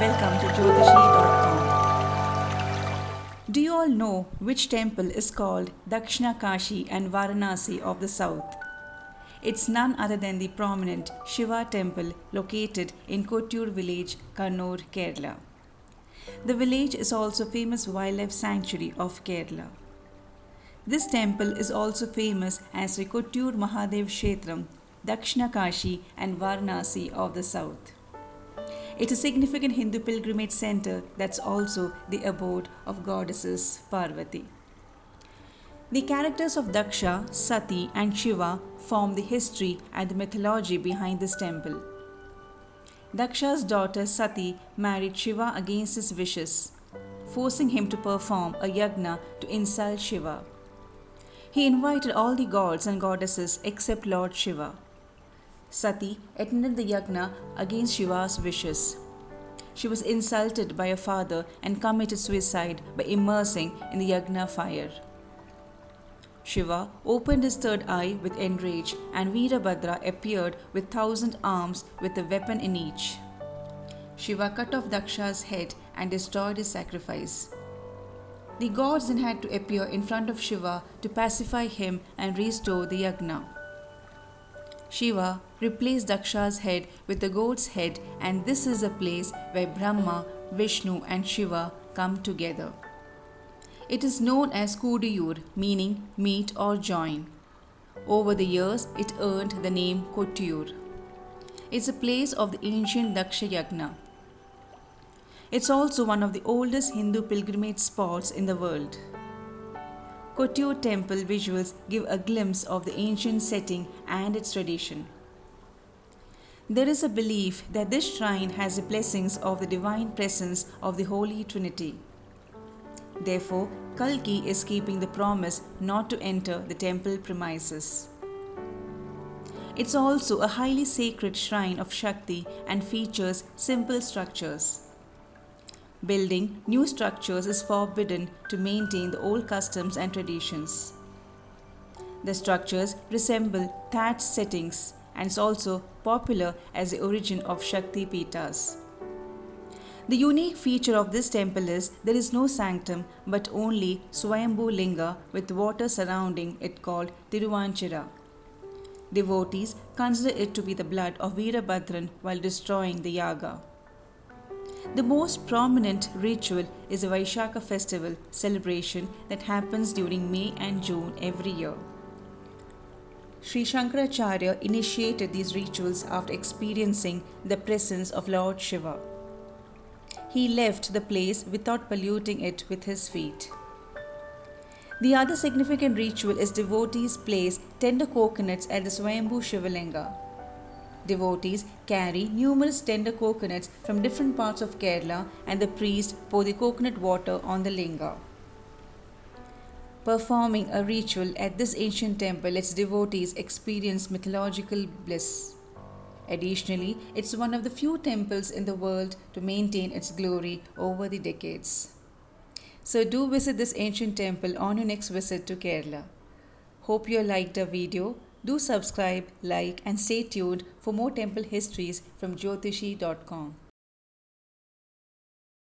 welcome to Jyotishi.com. Do you all know which temple is called Dakshina Kashi and Varanasi of the south? It's none other than the prominent Shiva temple located in Kottur village, Kannur, Kerala. The village is also famous wildlife sanctuary of Kerala. This temple is also famous as the Kottur Mahadev Kshetram, Dakshina Kashi and Varanasi of the south. It's a significant Hindu pilgrimage center that's also the abode of goddesses Parvati. The characters of Daksha, Sati, and Shiva form the history and the mythology behind this temple. Daksha's daughter Sati married Shiva against his wishes, forcing him to perform a yagna to insult Shiva. He invited all the gods and goddesses except Lord Shiva. Sati attended the yagna against Shiva's wishes. She was insulted by her father and committed suicide by immersing in the yagna fire. Shiva opened his third eye with enrage, and Veerabhadra appeared with 1,000 arms with a weapon in each. Shiva cut off Daksha's head and destroyed his sacrifice. The gods then had to appear in front of Shiva to pacify him and restore the yagna. Shiva replaced Daksha's head with the goat's head, and this is a place where Brahma, Vishnu, and Shiva come together. It is known as Kudiyur, meaning meet or join. Over the years, it earned the name Kottur. It's a place of the ancient Daksha Yagna. It's also one of the oldest Hindu pilgrimage spots in the world. Kottur temple visuals give a glimpse of the ancient setting and its tradition. There is a belief that this shrine has the blessings of the divine presence of the Holy Trinity. Therefore, Kalki is keeping the promise not to enter the temple premises. It's also a highly sacred shrine of Shakti and features simple structures. Building new structures is forbidden to maintain the old customs and traditions. The structures resemble thatched settings and is also popular as the origin of Shakti Pitas. The unique feature of this temple is there is no sanctum but only Swayambhu Linga with water surrounding it called Tiruvanchira. Devotees consider it to be the blood of Veerabhadran while destroying the yaga. The most prominent ritual is the Vaishakha festival celebration that happens during May and June every year. Sri Shankaracharya initiated these rituals after experiencing the presence of Lord Shiva. He left the place without polluting it with his feet. The other significant ritual is devotees place tender coconuts at the Swayambhu Shivalinga. Devotees carry numerous tender coconuts from different parts of Kerala, and the priest pour the coconut water on the linga. Performing a ritual at this ancient temple lets devotees experience mythological bliss. Additionally, it's one of the few temples in the world to maintain its glory over the decades. So do visit this ancient temple on your next visit to Kerala. Hope you liked our video. Do subscribe, like, and stay tuned for more temple histories from Jyotishi.com.